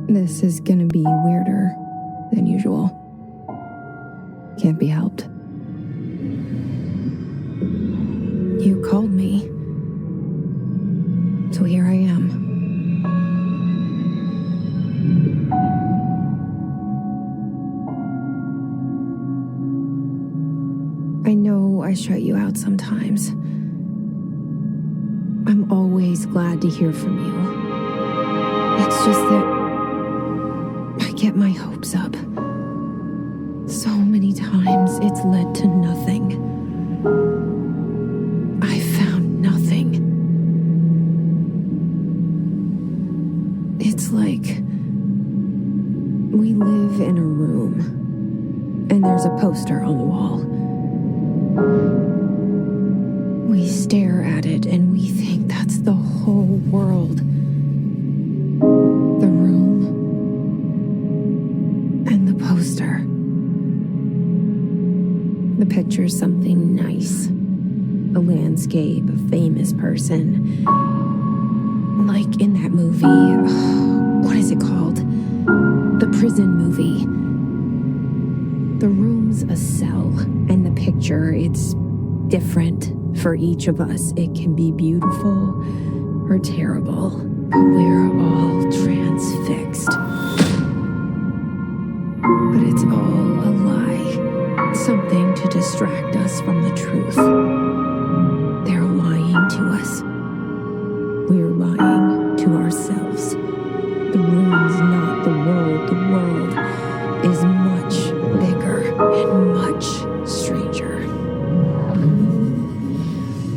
This is gonna be weirder than usual. Can't be helped. You called me. So here I am. I know I shut you out sometimes. I'm always glad to hear from you. It's just that I get my hopes up. So many times it's led to nothing. I found nothing. It's like we live in a room and there's a poster on the wall. We stare at it and we think that's the whole world. The room and the poster. The picture's something nice. A landscape, a famous person. Like in that movie, what is it called? The prison movie. The room's a cell, and the picture, it's different for each of us. It can be beautiful or terrible, but we're all transfixed. But it's all a lie, something to distract us from the truth. They're lying to us. We're lying to ourselves. The room's not the world. The world is much bigger and much stranger.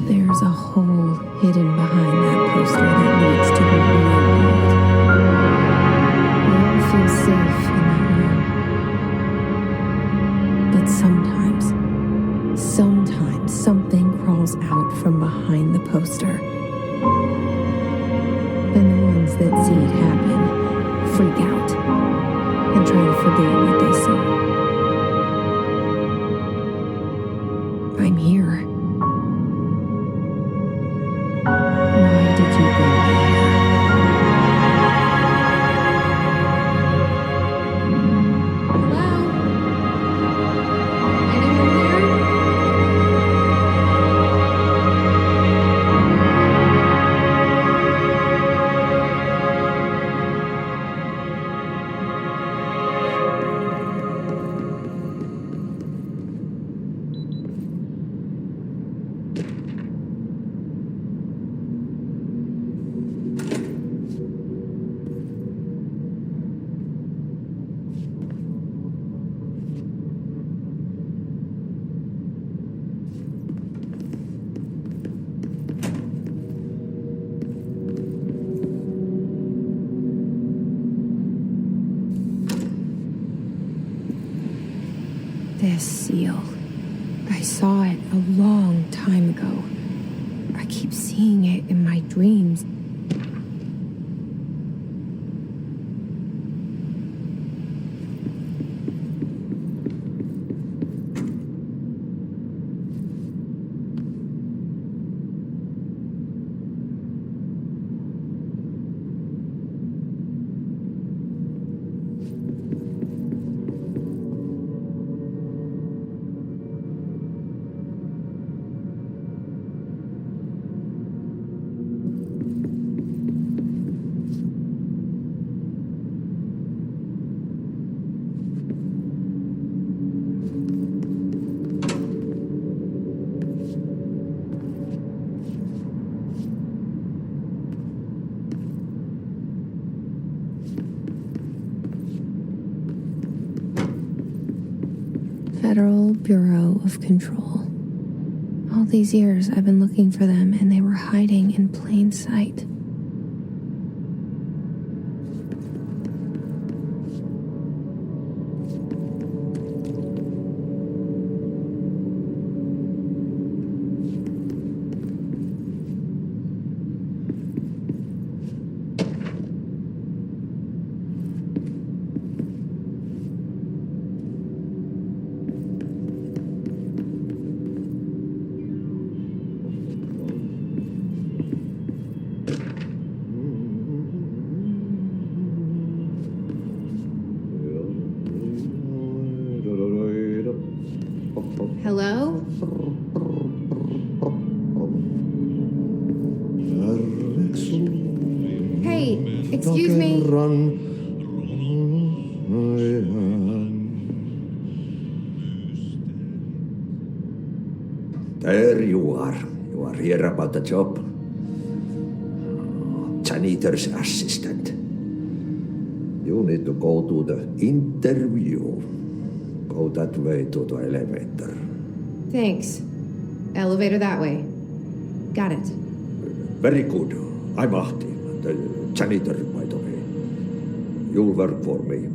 There's a hole hidden behind that poster that leads to the real world. We all feel safe in that room. But sometimes something crawls out from behind the poster. And the ones that see it happen freak out and try to forget what they saw. I'm here. Why did you bring me here? Hello? Anyone there? This seal. I saw it a long time ago. I keep seeing it in my dreams. Federal Bureau of Control. All these years I've been looking for them and they were hiding in plain sight. Excuse me. There you are. You are here about the job. Janitor's assistant. You need to go to the interview. Go that way to the elevator. Thanks. Elevator that way. Got it. Very good. I'm Ahti, the janitor, by the way. You'll work for me.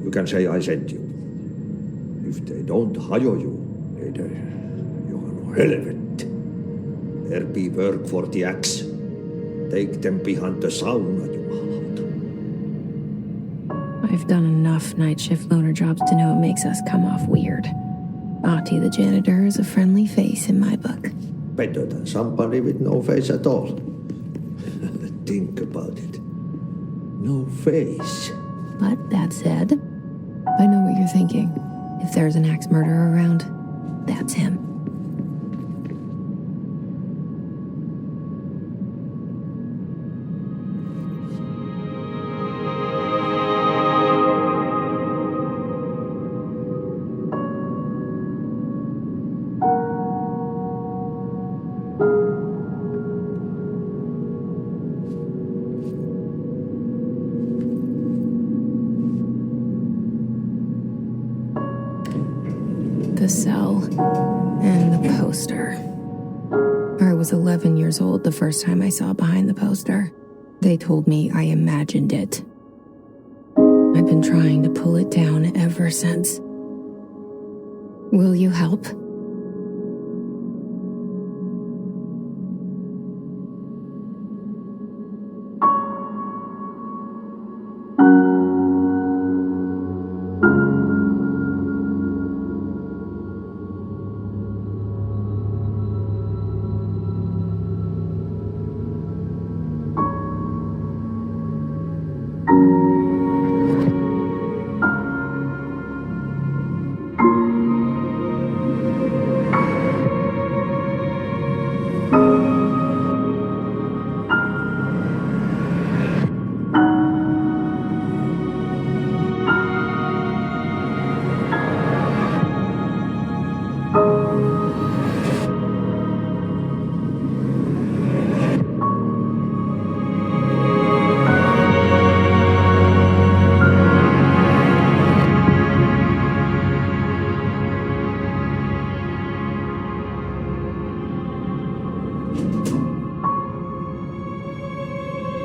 You can say I sent you. If they don't hire you, you are relevant. There be work for the axe. Take them behind the sauna, jumalauta. I've done enough night shift loner jobs to know it makes us come off weird. Ahti the janitor is a friendly face in my book. Better than somebody with no face at all. Think about it. No face. But that said, I know what you're thinking. If there's an axe murderer around, that's him. The cell and the poster. I was 11 years old the first time I saw behind the poster. They told me I imagined it. I've been trying to pull it down ever since. Will you help?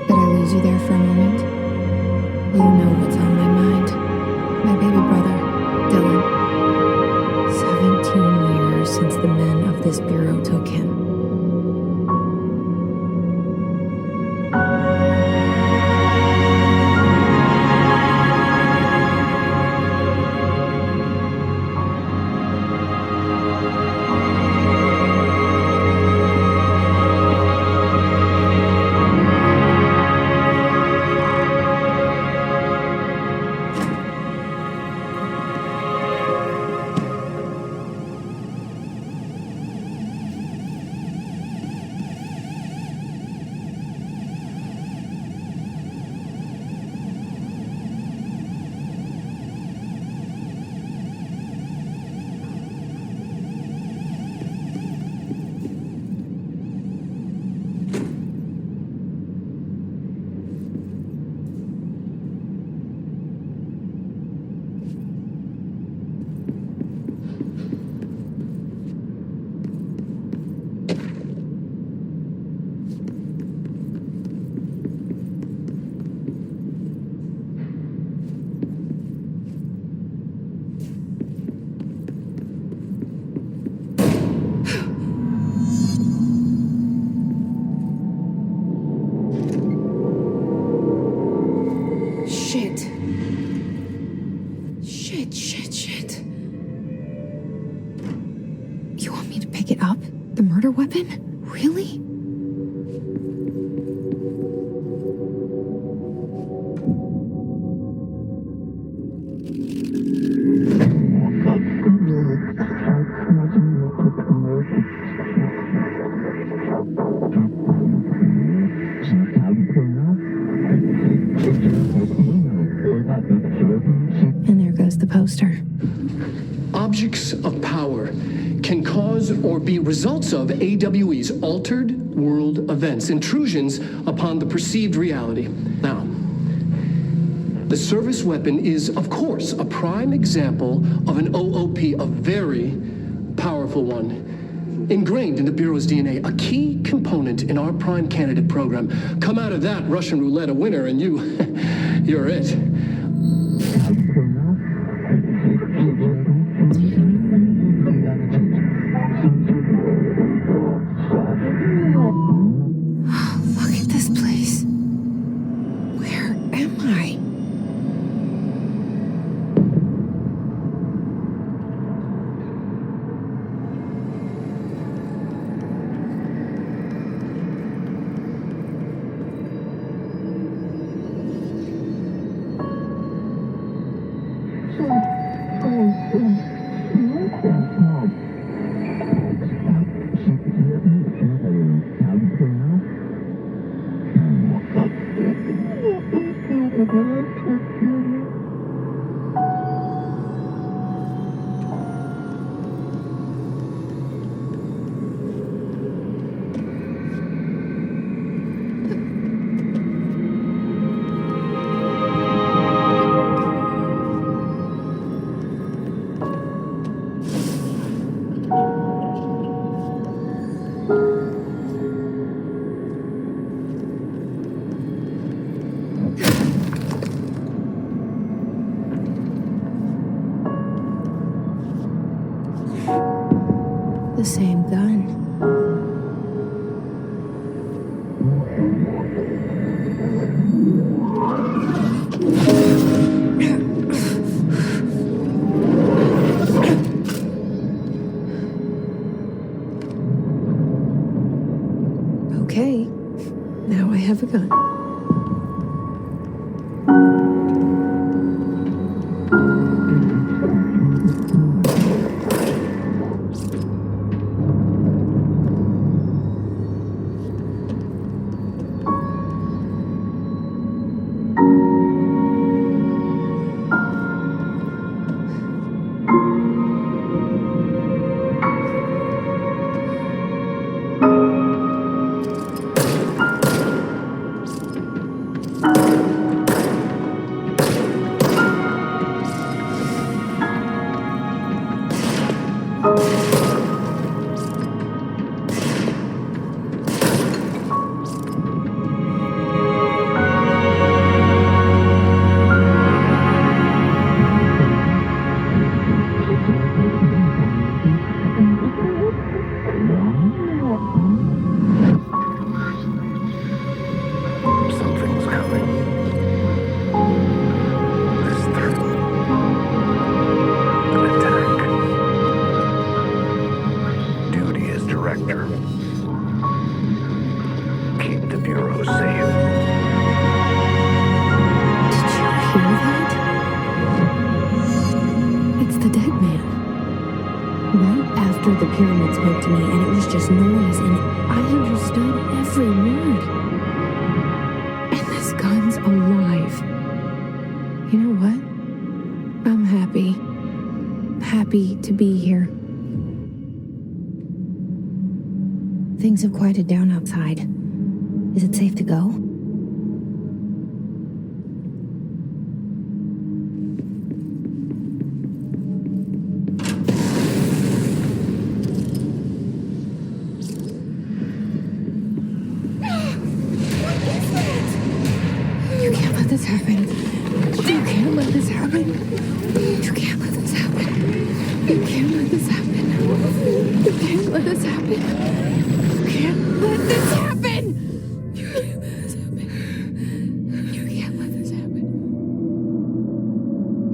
Did I lose you there for a moment? You know what's on my mind. My baby brother, Dylan. 17 years since the men of this bureau took him. poster. Objects of power can cause or be results of AWE's altered world events, intrusions upon the perceived reality. Now, the service weapon is, of course, a prime example of an OOP, a very powerful one, ingrained in the Bureau's DNA, a key component in our prime candidate program. Come out of that Russian roulette a winner, and you're it. Look at this place. Where am I? The same gun. Okay, now I have a gun. Something's coming. This threat. An attack. Duty as director. Keep the Bureau safe. Did you hear that? It's the dead man. Right after the pyramid spoke to me, and it was just noise, and I understood every word. And this gun's alive. You know what? I'm happy. Happy to be here. Things have quieted down outside. Is it safe to go? You can't let this happen. You can't let this happen. You can't let this happen. You can't let this happen. You can't let this happen. You can't let this happen. You can't let this happen. You can't let this happen.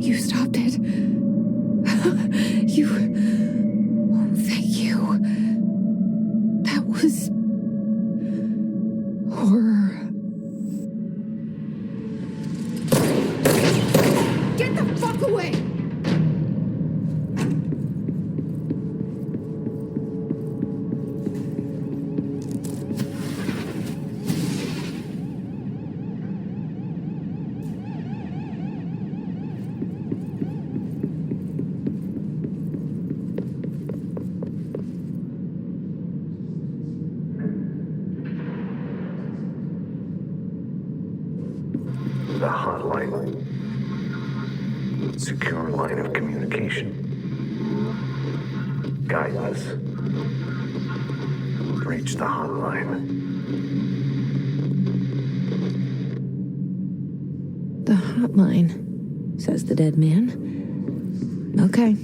You stopped it. You. Oh, thank you. That was horror. Get the fuck away! the hotline. Secure line of communication. Guidance. Reach the hotline. The hotline, says the dead man. Okay.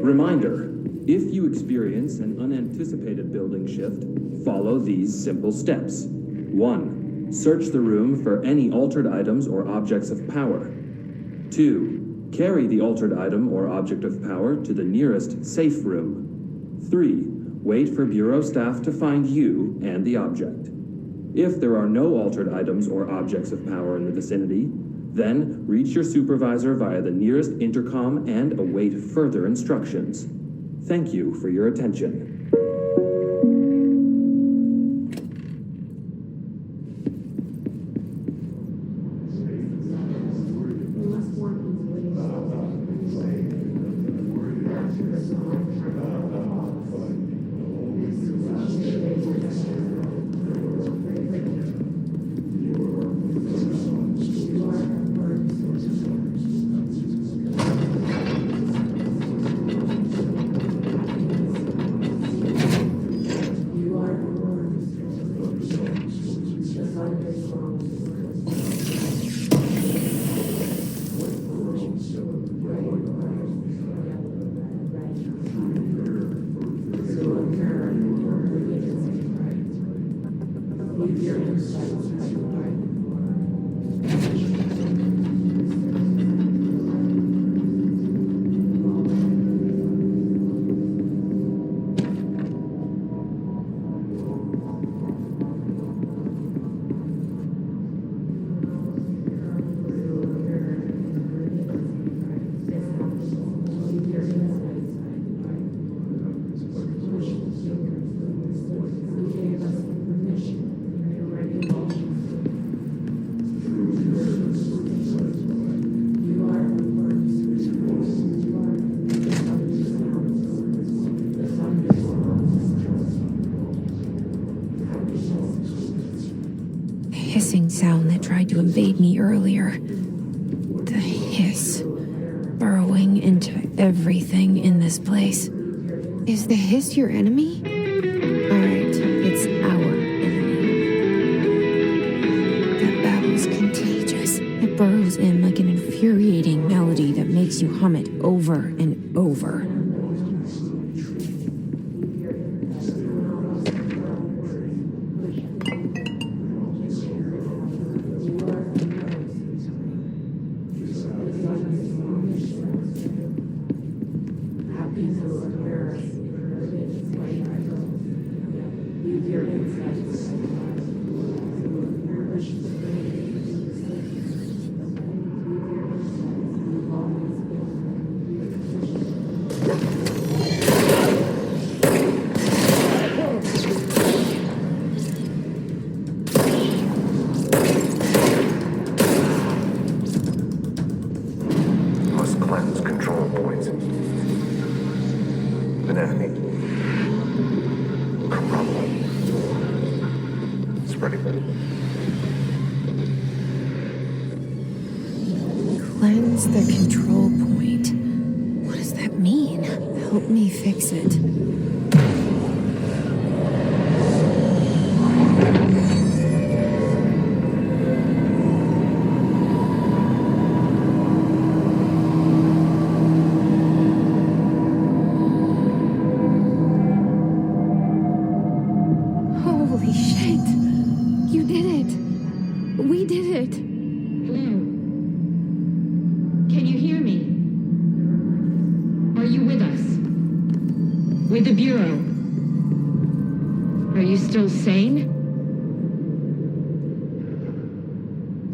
Reminder, if you experience an unanticipated building shift, follow these simple steps. 1. Search the room for any altered items or objects of power. 2. Carry the altered item or object of power to the nearest safe room. 3. Wait for Bureau staff to find you and the object. If there are no altered items or objects of power in the vicinity, then reach your supervisor via the nearest intercom and await further instructions. Thank you for your attention. Hissing sound that tried to invade me earlier. The hiss, burrowing into everything in this place. Is the hiss your enemy? Alright, it's our enemy. That babble's contagious. It burrows in like an infuriating melody that makes you hum it over and over. Must cleanse control points. An enemy. Problem. Spreading. Cleanse the control point. What does that mean? Help me fix it. Holy shit! You did it! We did it! Hello? Can you hear me? Are you with us? With the Bureau? Are you still sane?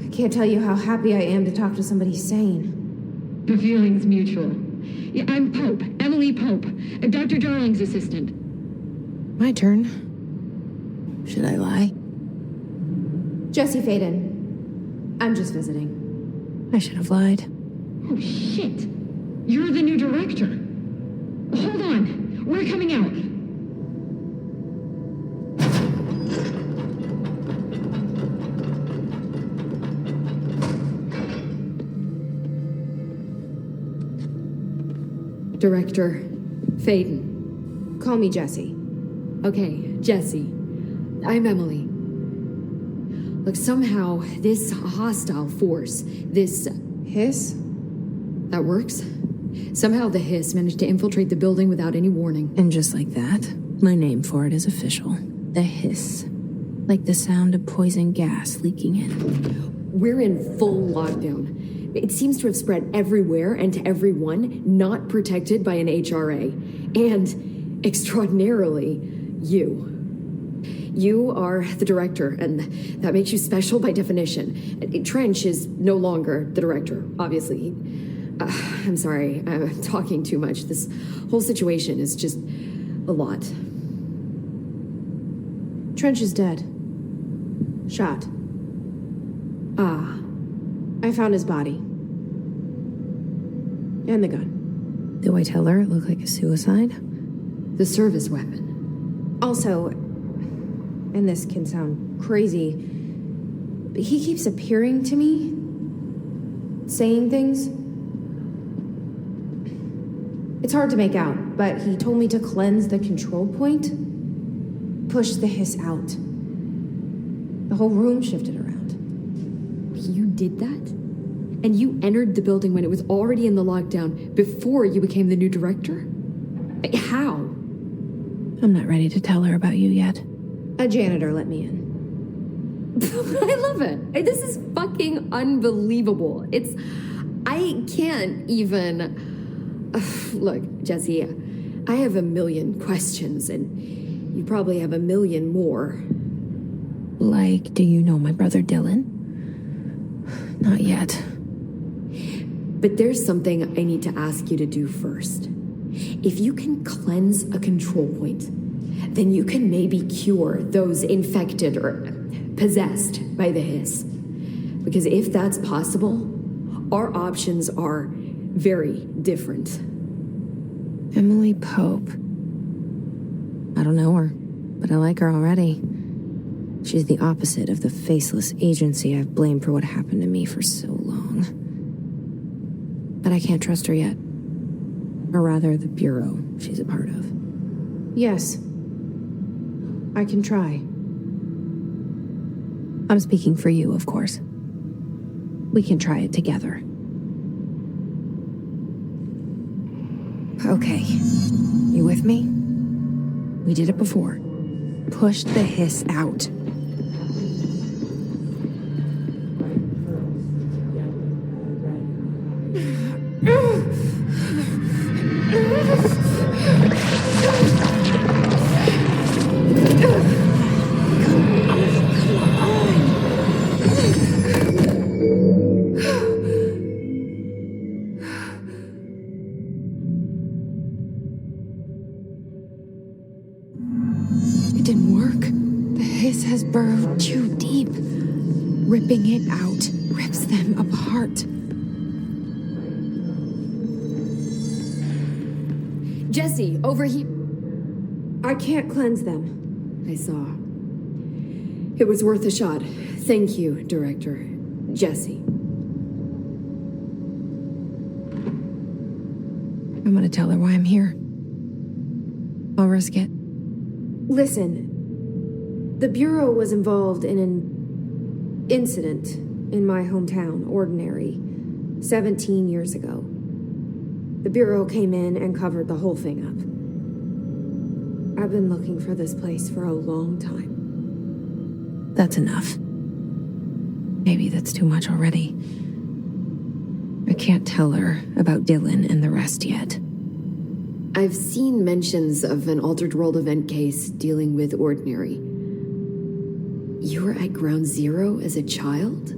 I can't tell you how happy I am to talk to somebody sane. The feeling's mutual. Yeah, I'm Pope, Emily Pope, Dr. Darling's assistant. My turn. Should I lie? Jesse Faden. I'm just visiting. I should have lied. Oh, shit. You're the new director. Hold on. We're coming out. Director Faden. Call me Jesse. Okay, Jesse. I'm Emily. Look, somehow this hostile force, this... Hiss? That works? Somehow the hiss managed to infiltrate the building without any warning. And just like that, my name for it is official. The hiss. Like the sound of poison gas leaking in. We're in full lockdown. It seems to have spread everywhere and to everyone not protected by an HRA. And, extraordinarily, you. You are the director, and that makes you special by definition. Trench is no longer the director, obviously. I'm sorry, I'm talking too much. This whole situation is just a lot. Trench is dead. Shot. Ah. I found his body. And the gun. Do I tell her it looked like a suicide? The service weapon. Also, and this can sound crazy, but he keeps appearing to me, saying things. It's hard to make out, but he told me to cleanse the control point, push the hiss out. The whole room shifted around. You did that? And you entered the building when it was already in the lockdown before you became the new director? How? I'm not ready to tell her about you yet. A janitor let me in. I love it. This is fucking unbelievable. I can't even... Look, Jesse, I have a million questions, and you probably have a million more. Like, do you know my brother Dylan? Not yet. But there's something I need to ask you to do first. If you can cleanse a control point, then you can maybe cure those infected or possessed by the hiss. Because if that's possible, our options are very different. Emily Pope. I don't know her, but I like her already. She's the opposite of the faceless agency I've blamed for what happened to me for so long. But I can't trust her yet. Or rather, the Bureau she's a part of. Yes. I can try. I'm speaking for you, of course. We can try it together. Okay. You with me? We did it before. Push the hiss out. It didn't work. The hiss has burrowed too deep. Ripping it out rips them apart. Jesse, over here. I can't cleanse them. I saw. It was worth a shot. Thank you, Director. Jesse. I'm gonna tell her why I'm here. I'll risk it. Listen, the Bureau was involved in an incident in my hometown, Ordinary, 17 years ago. The Bureau came in and covered the whole thing up. I've been looking for this place for a long time. That's enough. Maybe that's too much already. I can't tell her about Dylan and the rest yet. I've seen mentions of an Altered World event case dealing with Ordinary. You were at Ground Zero as a child?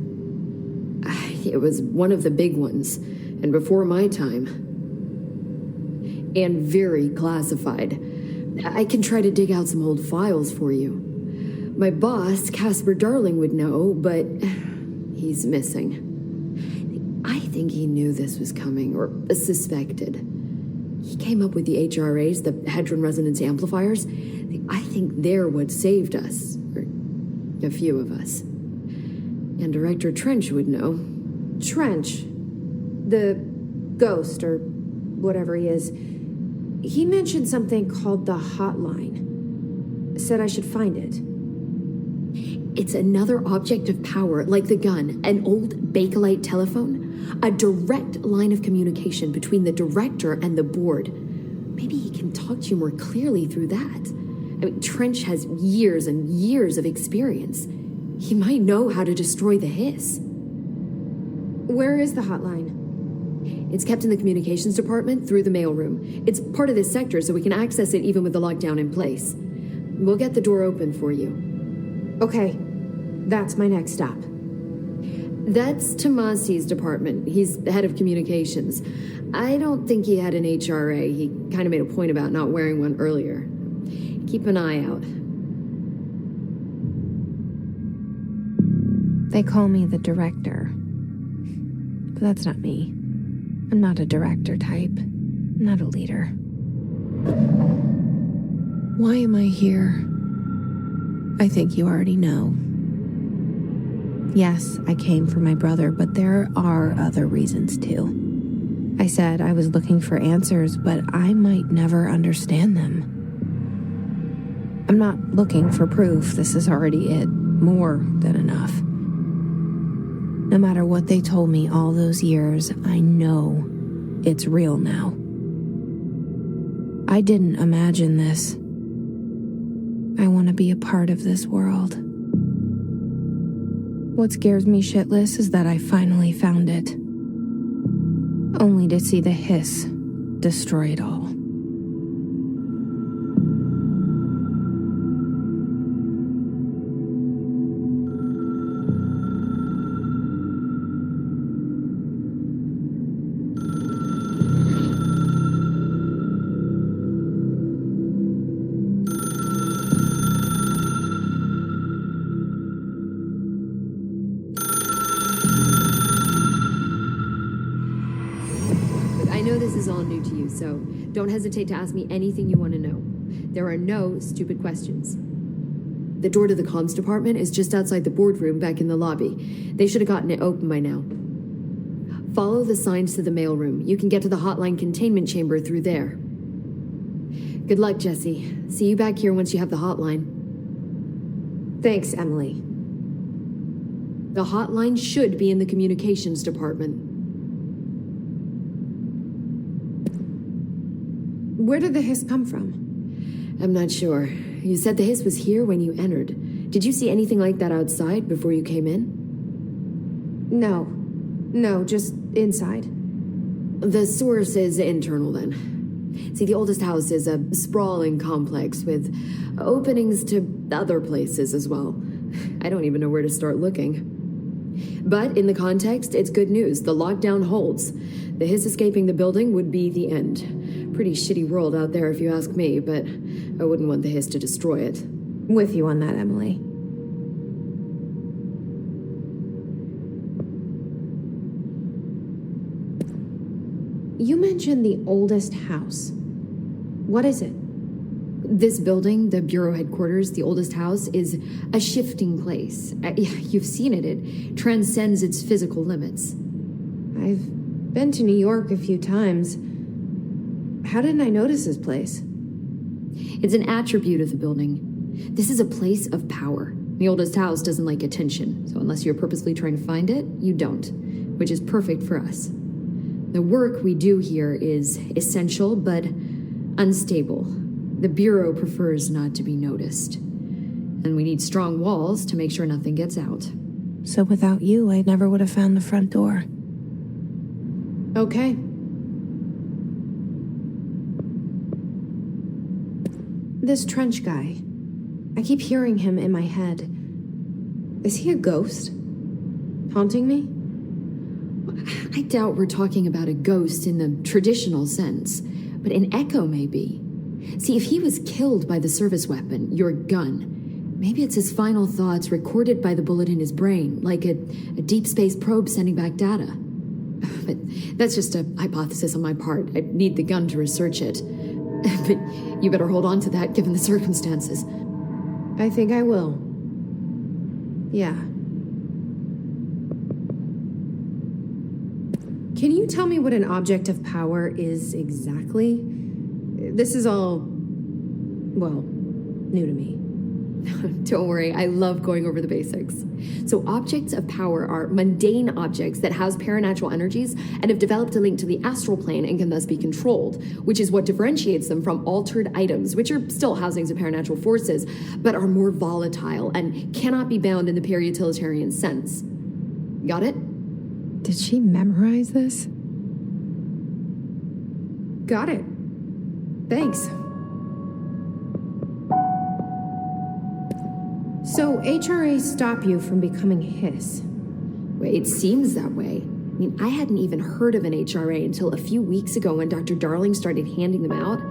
It was one of the big ones, and before my time. And very classified. I can try to dig out some old files for you. My boss, Casper Darling, would know, but he's missing. I think he knew this was coming, or suspected. He came up with the HRAs, the Hadron Resonance Amplifiers. I think they're what saved us. Or a few of us. And Director Trench would know. Trench, the ghost, or whatever he is, he mentioned something called the Hotline. Said I should find it. It's another object of power, like the gun, an old Bakelite telephone, a direct line of communication between the director and the board. Maybe he can talk to you more clearly through that. I mean, Trench has years and years of experience. He might know how to destroy the Hiss. Where is the hotline? It's kept in the communications department through the mailroom. It's part of this sector, so we can access it even with the lockdown in place. We'll get the door open for you. Okay, that's my next stop. That's Tomasi's department. He's the head of communications. I don't think he had an HRA. He kind of made a point about not wearing one earlier. Keep an eye out. They call me the director. But that's not me. I'm not a director type. I'm not a leader. Why am I here? I think you already know. Yes, I came for my brother, but there are other reasons too. I said I was looking for answers, but I might never understand them. I'm not looking for proof. This is already it. More than enough. No matter what they told me all those years, I know it's real now. I didn't imagine this. I want to be a part of this world. What scares me shitless is that I finally found it. Only to see the Hiss destroy it all. I know this is all new to you, so don't hesitate to ask me anything you want to know. There are no stupid questions. The door to the comms department is just outside the boardroom back in the lobby. They should have gotten it open by now. Follow the signs to the mailroom. You can get to the hotline containment chamber through there. Good luck, Jesse. See you back here once you have the hotline. Thanks, Emily. The hotline should be in the communications department. Where did the Hiss come from? I'm not sure. You said the Hiss was here when you entered. Did you see anything like that outside before you came in? No, just inside. The source is internal then. See, the oldest house is a sprawling complex with openings to other places as well. I don't even know where to start looking. But in the context, it's good news. The lockdown holds. The Hiss escaping the building would be the end. Pretty shitty world out there if you ask me, but I wouldn't want the Hiss to destroy it. With you on that, Emily. You mentioned the oldest house. What is it? This building, the Bureau headquarters, the oldest house, is a shifting place. You've seen it. It transcends its physical limits. I've been to New York a few times. How didn't I notice this place? It's an attribute of the building. This is a place of power. The oldest house doesn't like attention, so unless you're purposely trying to find it, you don't, which is perfect for us. The work we do here is essential, but unstable. The Bureau prefers not to be noticed. And we need strong walls to make sure nothing gets out. So without you, I never would have found the front door. Okay. This Trench guy. I keep hearing him in my head. Is he a ghost? Haunting me? I doubt we're talking about a ghost in the traditional sense, but an echo maybe. See, if he was killed by the service weapon, your gun, maybe it's his final thoughts recorded by the bullet in his brain, like a deep space probe sending back data. But that's just a hypothesis on my part. I need the gun to research it. But you better hold on to that given the circumstances. I think I will. Yeah. Can you tell me what an object of power is exactly? This is all, well, new to me. Don't worry, I love going over the basics. So objects of power are mundane objects that house paranatural energies and have developed a link to the astral plane and can thus be controlled, which is what differentiates them from altered items, which are still housings of paranatural forces, but are more volatile and cannot be bound in the peri-utilitarian sense. Got it? Did she memorize this? Got it. Thanks. So HRA stop you from becoming Hiss? Well, it seems that way. I mean, I hadn't even heard of an HRA until a few weeks ago when Dr. Darling started handing them out.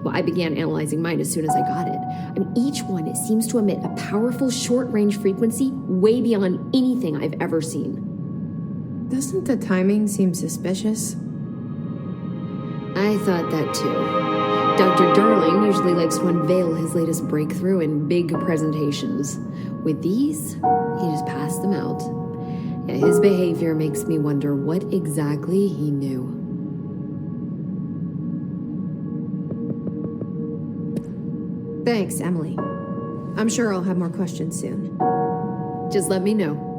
Well, I began analyzing mine as soon as I got it. I mean, each one seems to emit a powerful short-range frequency way beyond anything I've ever seen. Doesn't the timing seem suspicious? I thought that too. Dr. Darling usually likes to unveil his latest breakthrough in big presentations. With these, he just passed them out. Yeah, his behavior makes me wonder what exactly he knew. Thanks, Emily. I'm sure I'll have more questions soon. Just let me know.